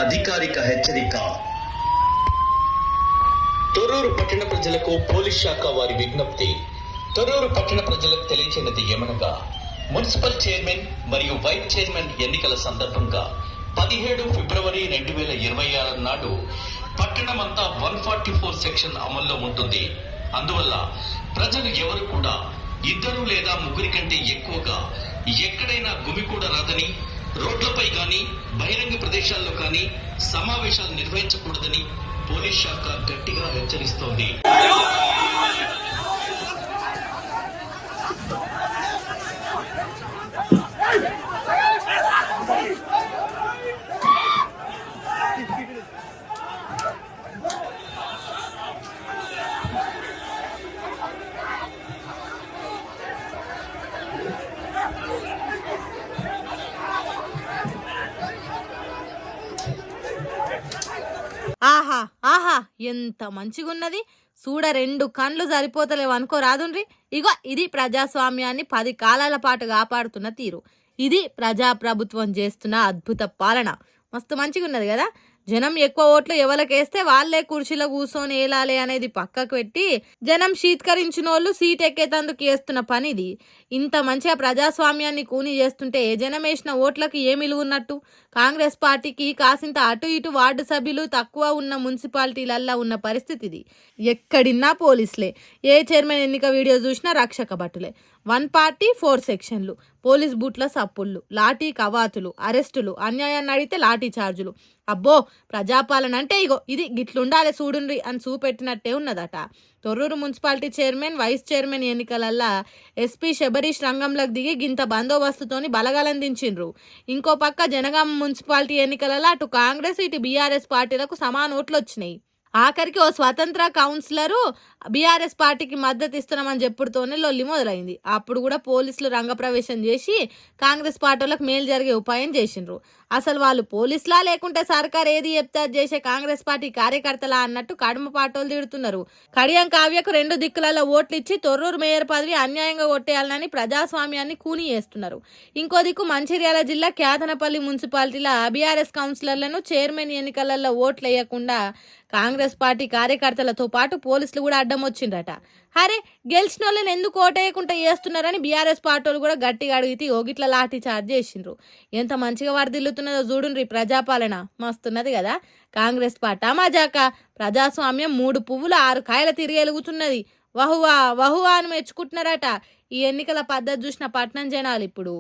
అధికారిక హెచ్చరిక. తొర్రూరు పట్టణ ప్రజలకు పోలీస్ శాఖ వారి విజ్ఞప్తి. తొర్రూరు పట్టణ ప్రజలకు తెలియచేయనిది ఏమనగా, మున్సిపల్ చైర్మన్ మరియు వైస్ చైర్మన్ ఎన్నికల సందర్భంగా 17 ఫిబ్రవరి 2026 నాడు పట్టణమంతా 144 సెక్షన్ అమల్లో ఉంటుంది. అందువల్ల ప్రజలు ఎవరు కూడా 2 లేదా 3 కంటే ఎక్కువగా ఎక్కడైనా గుమికూడరాదని, రోడ్లపై గాని బహిరంగ ప్రదేశాల్లో కానీ సమావేశాలు నిర్వహించకూడదని పోలీస్ శాఖ గట్టిగా హెచ్చరిస్తోంది. ఆహా ఆహా ఎంత మంచిగున్నది చూడ, 2 కండ్లు సరిపోతలేవు అనుకో రాదుండ్రి. ఇగో ఇది ప్రజాస్వామ్యాన్ని 10 కాలాల పాటు కాపాడుతున్న తీరు. ఇది ప్రజాప్రభుత్వం చేస్తున్న అద్భుత పాలన. మస్తు మంచిగున్నది కదా. జనం ఎక్కువ ఓట్లు ఎవరికేస్తే వాళ్ళే కుర్చీలో కూర్చొని ఏలాలే అనేది పక్కకు పెట్టి, జనం శీతకరించినోళ్ళు సీట్ ఎక్కేతందుకు చేస్తున్న పని ఇది. ఇంత మంచిగా ప్రజాస్వామ్యాన్ని కూని చేస్తుంటే జనం వేసిన ఓట్లకు ఏమి ఉన్నట్టు? కాంగ్రెస్ పార్టీకి కాసింత అటు ఇటు వార్డు సభ్యులు తక్కువ ఉన్న మున్సిపాలిటీలల్లా ఉన్న పరిస్థితి ఇది. ఎక్కడిన్నా పోలీసులే, ఏ చైర్మన్ ఎన్నిక వీడియో చూసినా రక్షక భటులే. 1 పార్టీ 4 సెక్షన్లు, పోలీస్ బూట్ల సప్పుళ్ళు, లాఠీ కవాతులు, అరెస్టులు, అన్యాయాన్ని అడిగితే లాఠీ చార్జులు. అబ్బో, ప్రజాపాలన అంటే ఇగో ఇది గిట్లుండాలి చూడుండ్రి అని చూపెట్టినట్టే ఉన్నదట. Thorrur municipality chairman, vice chairman ఎన్నికలల్లా ఎస్పీ శబరీష్ రంగంలోకి దిగి గింత బందోబస్తుతోని బలగలందించిండ్రు. ఇంకో పక్క జనగామ మున్సిపాలిటీ ఎన్నికలలో అటు కాంగ్రెస్ ఇటు బీఆర్ఎస్ పార్టీలకు సమాన ఓట్లు వచ్చినాయి. ఆఖరికి ఓ స్వతంత్ర కౌన్సిలరు బీఆర్ఎస్ పార్టీకి మద్దతు ఇస్తున్నామని చెప్పుడుతోనే లొల్లి మొదలైంది. అప్పుడు కూడా పోలీసులు రంగప్రవేశం చేసి కాంగ్రెస్ పార్టీలకు మేలు జరిగే ఉపాయం చేసిండ్రు. అసలు వాళ్ళు పోలీసులా లేకుంటే సర్కార్ ఏది చెప్తే చేసే కాంగ్రెస్ పార్టీ కార్యకర్తలా అన్నట్టు కడమ పాటోలు తిడుతున్నారు. కడియం కావ్యకు 2 దిక్కులలో ఓట్లు ఇచ్చి తొర్రూరు మేయర్ పదవి అన్యాయంగా కొట్టేయాలని ప్రజాస్వామ్యాన్ని కూని చేస్తున్నారు. ఇంకో దిక్కు మంచిర్యాల జిల్లా కేతనపల్లి మున్సిపాలిటీల బీఆర్ఎస్ కౌన్సిలర్లను చైర్మన్ ఎన్నికలలో ఓట్లు వేయకుండా కాంగ్రెస్ పార్టీ కార్యకర్తలతో పాటు పోలీసులు కూడా అడ్డం వచ్చిండ్రట. అరే, గెలిచిన వాళ్ళని ఎందుకు ఓటేయకుండా చేస్తున్నారని బీఆర్ఎస్ పార్టీలు కూడా గట్టిగా అడిగితే ఓగిట్ల లాఠీ చార్జ్ చేసిండ్రు. ఎంత మంచిగా వరదిల్లుతున్నదో చూడుండ్రి ప్రజాపాలన. మస్తున్నది కదా. కాంగ్రెస్ పార్టీ మజాక, ప్రజాస్వామ్యం 3 పువ్వులు 6 కాయల తిరిగెలుగుతున్నది. వహువా వహువా అని మెచ్చుకుంటున్నారట. ఈ ఎన్నికల పద్ధతి చూసిన పట్నం జనాలు ఇప్పుడు.